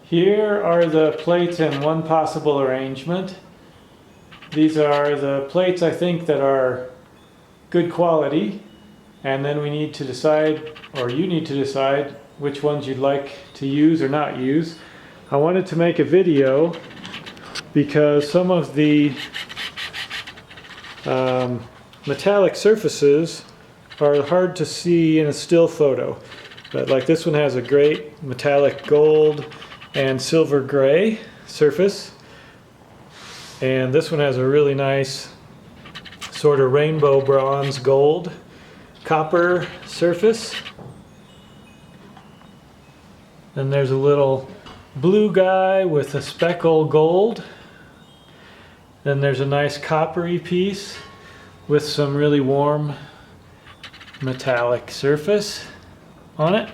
Here are the plates in one possible arrangement. These are the plates I think that are good quality, and then we need to decide, or you need to decide, which ones you'd like to use or not use. I wanted to make a video because some of the metallic surfaces are hard to see in a still photo. But like this one has a great metallic gold and silver gray surface, and this one has a really nice sort of rainbow bronze gold copper surface. Then there's a little blue guy with a speckle gold. Then there's a nice coppery piece with some really warm metallic surface on it.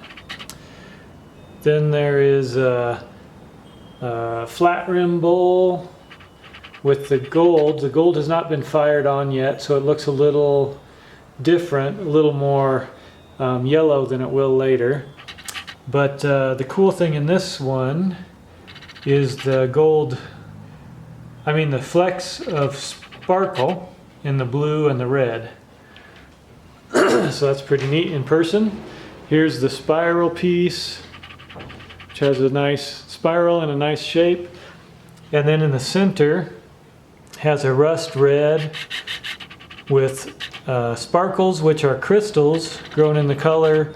Then there is a flat rim bowl with the gold. The gold has not been fired on yet, so it looks a little different, a little more yellow than it will later. But the cool thing in this one is the gold, the flecks of sparkle in the blue and the red. So that's pretty neat in person. Here's the spiral piece, which has a nice spiral and a nice shape. And then in the center has a rust red with sparkles, which are crystals grown in the color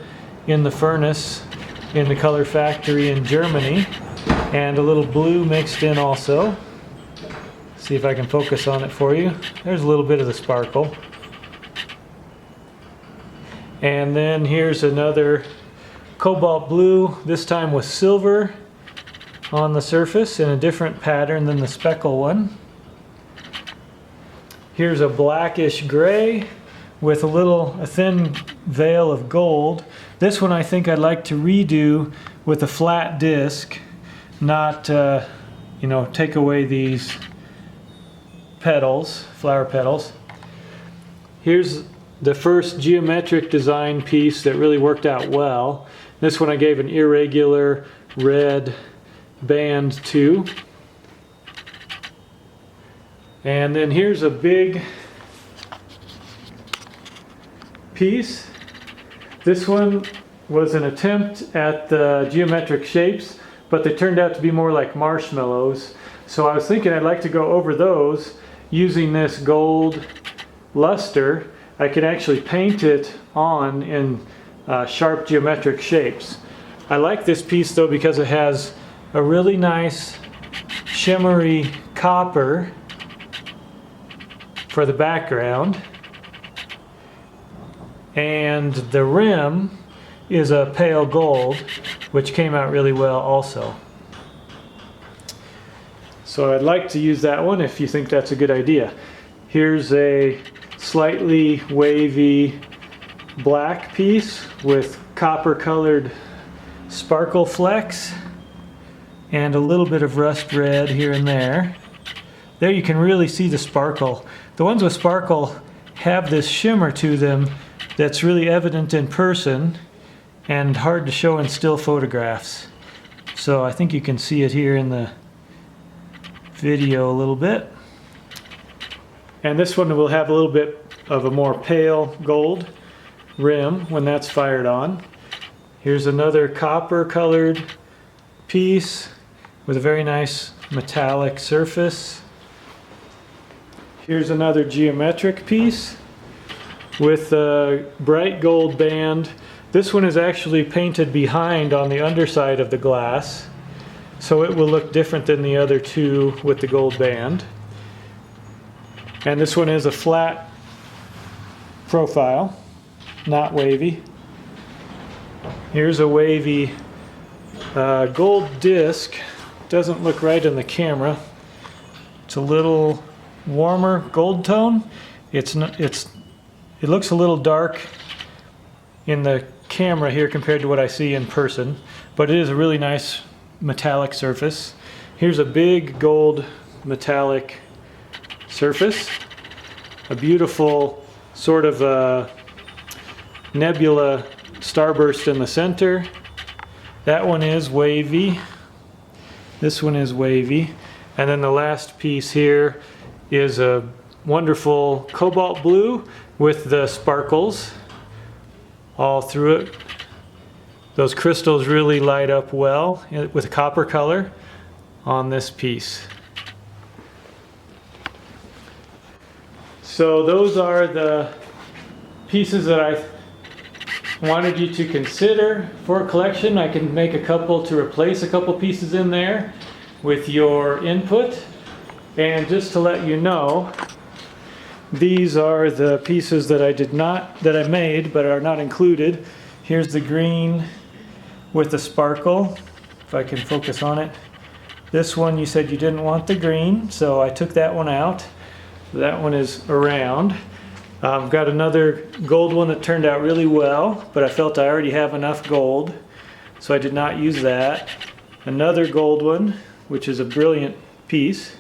in the furnace in the color factory in Germany, and a little blue mixed in also. See if I can focus on it for you. There's a little bit of the sparkle. And then here's another cobalt blue, this time with silver on the surface in a different pattern than the speckle one. Here's a blackish gray with a thin veil of gold. This one I think I'd like to redo with a flat disc, not take away these petals, flower petals. Here's the first geometric design piece that really worked out well. This one I gave an irregular red band to. And then here's a big piece. This one was an attempt at the geometric shapes, but they turned out to be more like marshmallows. So I was thinking I'd like to go over those using this gold luster. I can actually paint it on in sharp geometric shapes. I like this piece though because it has a really nice shimmery copper for the background, and the rim is a pale gold, which came out really well also. So I'd like to use that one if you think that's a good idea. Here's a slightly wavy black piece with copper colored sparkle flecks and a little bit of rust red here and there. There you can really see the sparkle. The ones with sparkle have this shimmer to them that's really evident in person and hard to show in still photographs. So I think you can see it here in the video a little bit. And this one will have a little bit of a more pale gold rim when that's fired on. Here's another copper colored piece with a very nice metallic surface. Here's another geometric piece with a bright gold band. This one is actually painted behind on the underside of the glass, so it will look different than the other two with the gold band. And this one is a flat profile, not wavy. Here's a wavy gold disc. Doesn't look right in the camera. It's a little warmer gold tone. It looks a little dark in the camera here compared to what I see in person, but it is a really nice metallic surface. Here's a big gold metallic surface, a beautiful sort of nebula starburst in the center. That one is wavy. This one is wavy. And then the last piece here is a wonderful cobalt blue with the sparkles all through it. Those crystals really light up well with a copper color on this piece. So those are the pieces that I wanted you to consider for a collection. I can make a couple to replace a couple pieces in there with your input. And just to let you know, these are the pieces that I made but are not included. Here's the green with the sparkle, if I can focus on it. This one you said you didn't want the green, so I took that one out. That one is around. I've got another gold one that turned out really well, but I felt I already have enough gold, so I did not use that. Another gold one, which is a brilliant piece,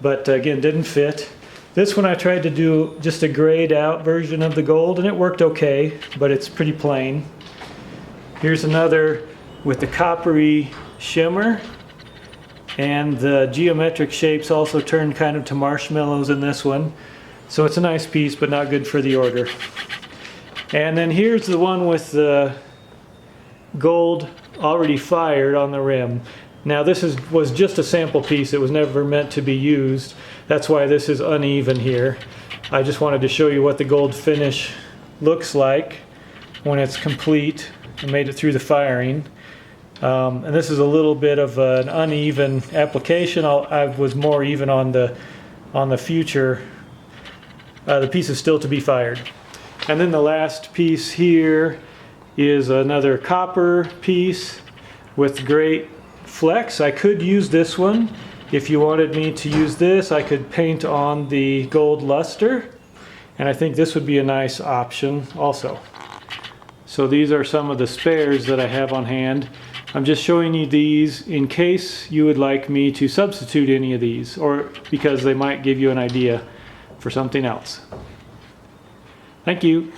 but again didn't fit. This one I tried to do just a grayed out version of the gold, and it worked okay, but it's pretty plain. Here's another with the coppery shimmer, and the geometric shapes also turned kind of to marshmallows in this one. So it's a nice piece, but not good for the order. And then here's the one with the gold already fired on the rim. Now this was just a sample piece. It was never meant to be used. That's why this is uneven here. I just wanted to show you what the gold finish looks like when it's complete and made it through the firing. And this is a little bit of an uneven application. I was more even on the future. The piece is still to be fired. And then the last piece here is another copper piece with great flex. I could use this one. If you wanted me to use this, I could paint on the gold luster, and I think this would be a nice option also. So these are some of the spares that I have on hand. I'm just showing you these in case you would like me to substitute any of these, or because they might give you an idea for something else. Thank you.